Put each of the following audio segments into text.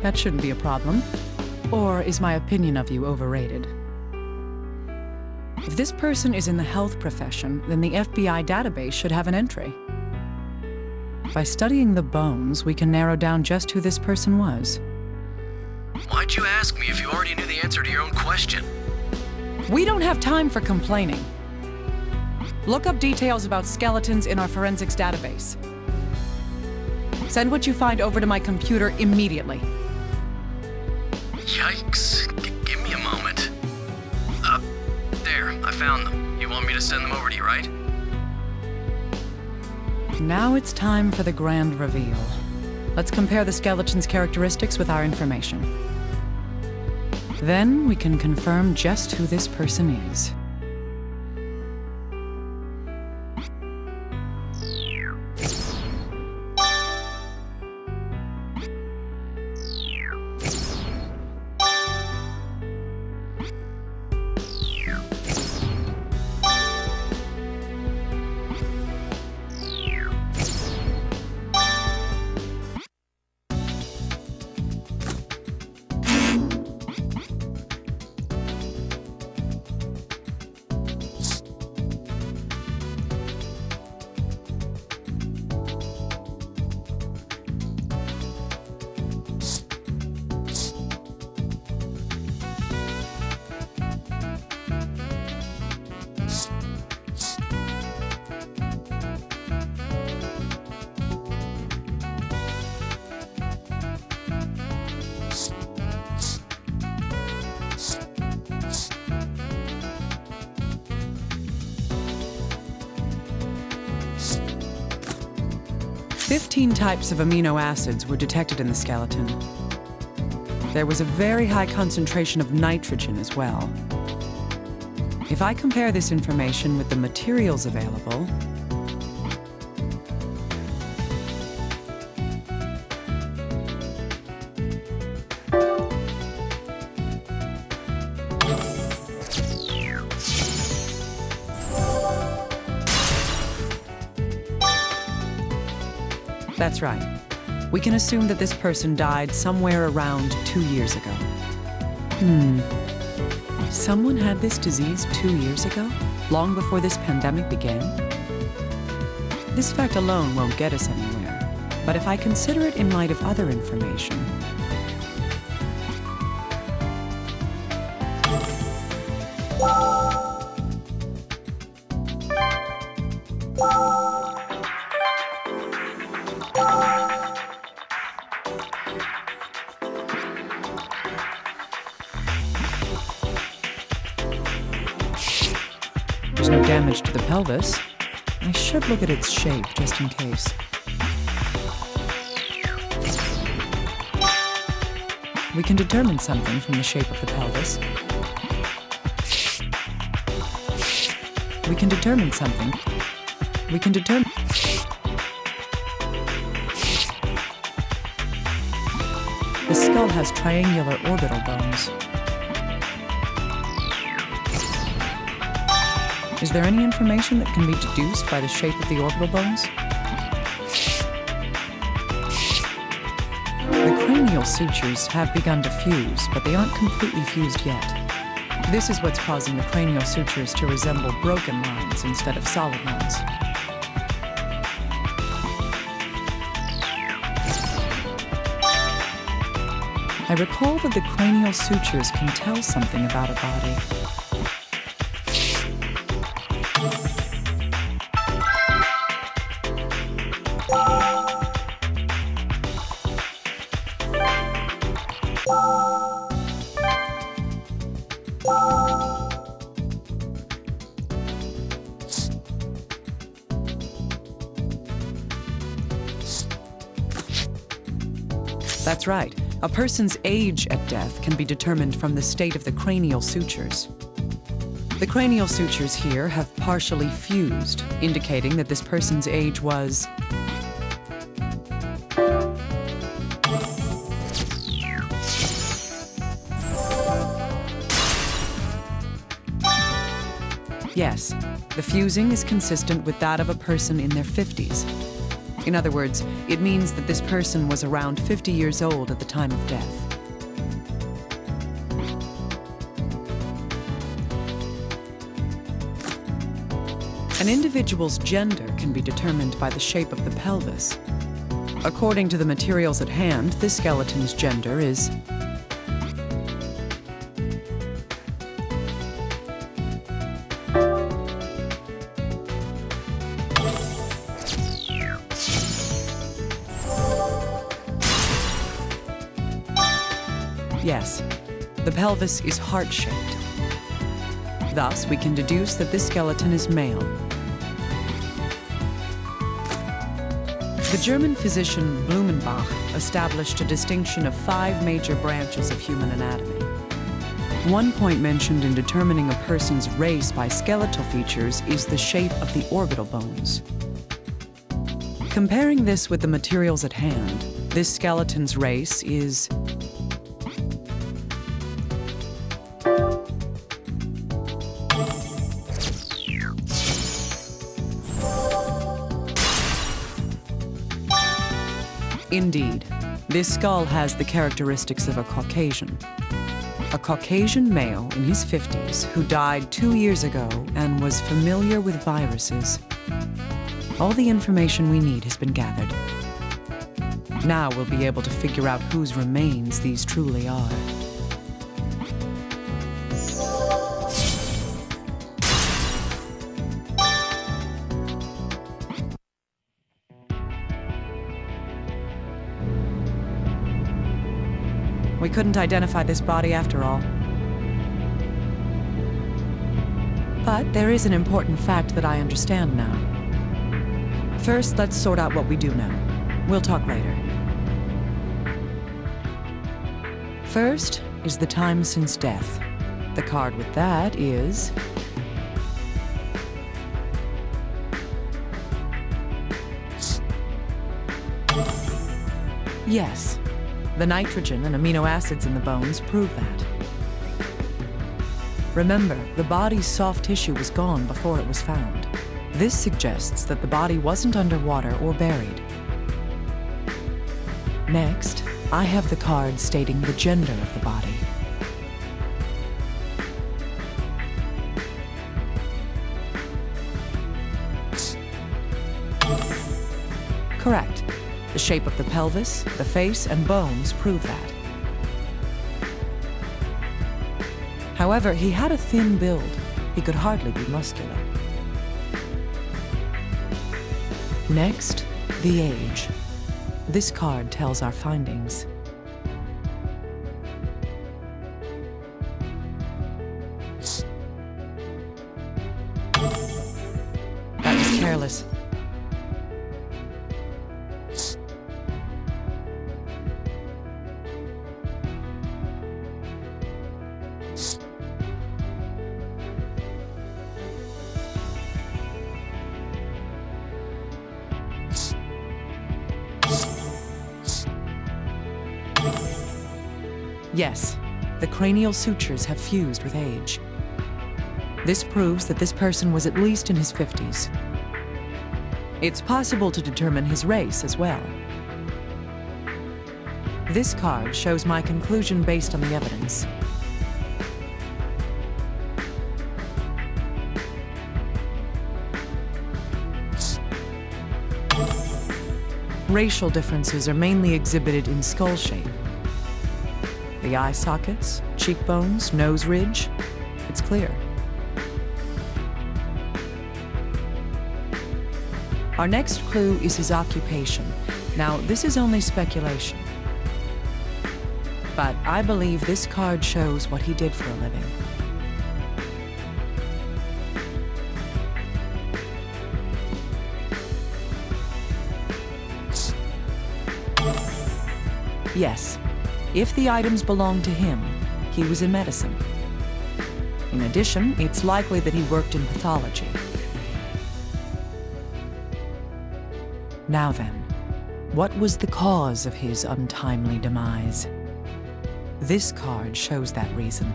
That shouldn't be a problem. Or is my opinion of you overrated? If this person is in the health profession, then the FBI database should have an entry. By studying the bones, we can narrow down just who this person was. Why'd you ask me if you already knew the answer to your own question? We don't have time for complaining. Look up details about skeletons in our forensics database. Send what you find over to my computer immediately. Yikes. Give me a moment. There, I found them. You want me to send them over to you, right? Now it's time for the grand reveal. Let's compare the skeleton's characteristics with our information. Then we can confirm just who this person is. "15 types of amino acids were detected in the skeleton. There was a very high concentration of nitrogen as well. If I compare this information with the materials available, that's right. We can assume that this person died somewhere around 2 years ago. Someone had this disease 2 years ago? Long before this pandemic began? This fact alone won't get us anywhere, but if I consider it in light of other information, there's no damage to the pelvis. I should look at its shape just in case. We can determine something from the shape of the pelvis. We can determine something. We can determine... The skull has triangular orbital bones. Is there any information that can be deduced by the shape of the orbital bones? The cranial sutures have begun to fuse, but they aren't completely fused yet. This is what's causing the cranial sutures to resemble broken lines instead of solid ones. I recall that the cranial sutures can tell something about a body. That's right. A person's age at death can be determined from the state of the cranial sutures. The cranial sutures here have partially fused, indicating that this person's age was... Yes, the fusing is consistent with that of a person in their 50s. In other words, it means that this person was around 50 years old at the time of death. An individual's gender can be determined by the shape of the pelvis. According to the materials at hand, this skeleton's gender is yes, the pelvis is heart-shaped. Thus, we can deduce that this skeleton is male. The German physician Blumenbach established a distinction of 5 major branches of human anatomy. One point mentioned in determining a person's race by skeletal features is the shape of the orbital bones. Comparing this with the materials at hand, this skeleton's race is indeed, this skull has the characteristics of a Caucasian. A Caucasian male in his 50s who died 2 years ago and was familiar with viruses. All the information we need has been gathered. Now we'll be able to figure out whose remains these truly are. We couldn't identify this body after all. But there is an important fact that I understand now. First, let's sort out what we do know. We'll talk later. First is the time since death. The card with that is yes. The nitrogen and amino acids in the bones prove that. Remember, the body's soft tissue was gone before it was found. This suggests that the body wasn't underwater or buried. Next, I have the card stating the gender of the body. Correct. The shape of the pelvis, the face, and bones prove that. However, he had a thin build. He could hardly be muscular. Next, the age. This card tells our findings. That was careless. Yes, the cranial sutures have fused with age. This proves that this person was at least in his 50s. It's possible to determine his race as well. This card shows my conclusion based on the evidence. Racial differences are mainly exhibited in skull shape. The eye sockets, cheekbones, nose ridge, it's clear. Our next clue is his occupation. Now, this is only speculation. But I believe this card shows what he did for a living. Yes. If the items belonged to him, he was in medicine. In addition, it's likely that he worked in pathology. Now then, what was the cause of his untimely demise? This card shows that reason.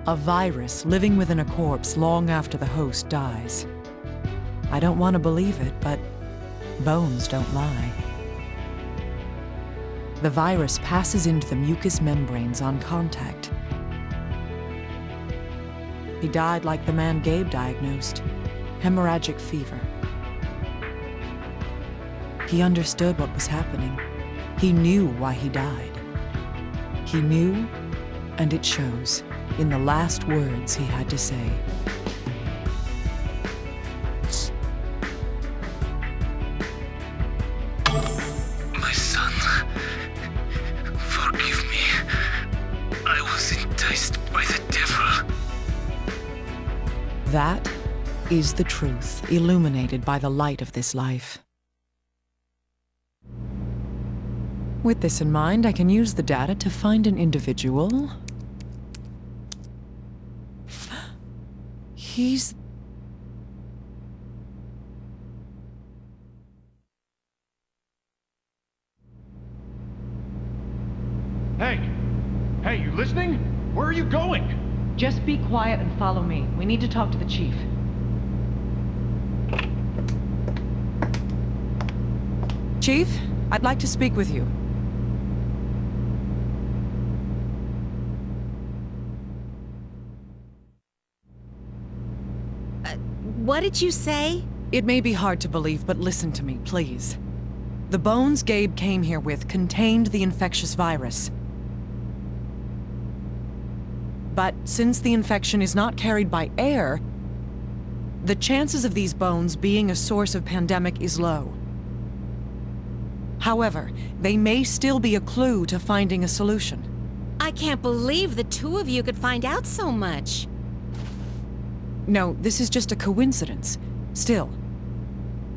A virus living within a corpse long after the host dies. I don't want to believe it, but bones don't lie. The virus passes into the mucous membranes on contact. He died like the man Gabe diagnosed, hemorrhagic fever. He understood what was happening. He knew why he died. He knew, and it shows in the last words he had to say. My son, forgive me. I was enticed by the devil. That is the truth, illuminated by the light of this life. With this in mind, I can use the data to find an individual. He's... Hey! Hey, you listening? Where are you going? Just be quiet and follow me. We need to talk to the chief. Chief, I'd like to speak with you. What did you say? It may be hard to believe, but listen to me, please. The bones Gabe came here with contained the infectious virus. But since the infection is not carried by air, the chances of these bones being a source of pandemic is low. However, they may still be a clue to finding a solution. I can't believe the two of you could find out so much. No, this is just a coincidence. Still,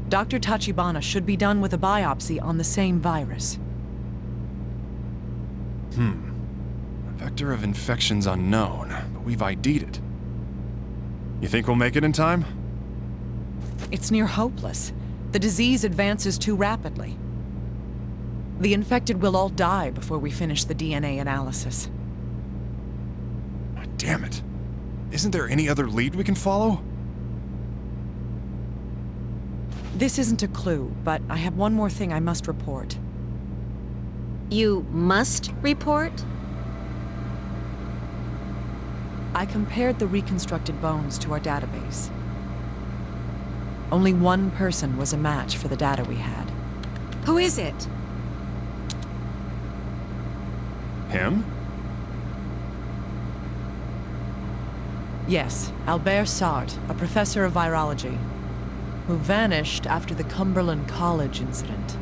Dr. Tachibana should be done with a biopsy on the same virus. Vector of infection's unknown, but we've ID'd it. You think we'll make it in time? It's near hopeless. The disease advances too rapidly. The infected will all die before we finish the DNA analysis. Damn it. Isn't there any other lead we can follow? This isn't a clue, but I have one more thing I must report. You must report? I compared the reconstructed bones to our database. Only one person was a match for the data we had. Who is it? Him? Yes, Albert Sartre, a professor of virology, who vanished after the Cumberland College incident.